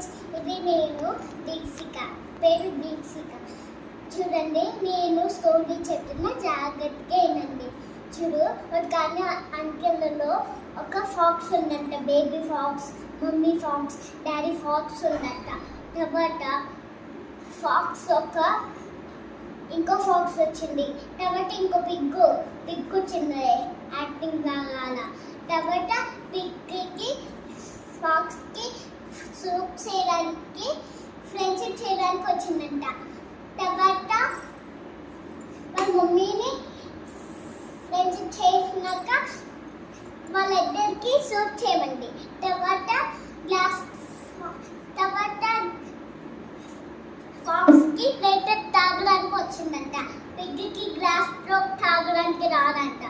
Friends, ఇది నేను దీక్షిక, పేరు దీక్షిక. చూడండి, నేను స్టోరీ చెప్తున్నా, జాగ్రత్తగా వినండి. చూడు, కానీ అంకెలలో ఒక ఫాక్స్ ఉందంట, baby fox, mummy fox, daddy fox ఉందంట. తర్వాత ఫాక్స్ ఇంకో ఫాక్స్ వచ్చింది. తర్వాత ఇంకో పిగ్ వచ్చింది, యాక్టింగ్ లాగా. తర్వాత పిగ్కి ఫాక్స్కి సూప్ చేయడానికి, ఫ్రెండ్షిప్ చేయడానికి వచ్చిందంట. తర్వాత వాళ్ళ మమ్మీని ఫ్రెండ్షిప్ చేసినాక వాళ్ళిద్దరికి సూప్ చేయమండి. తర్వాత ఫాక్స్కి ప్లేట్ తాగడానికి వచ్చిందంట. పిగ్కి గ్లాస్ లో తాగడానికి రాదంట.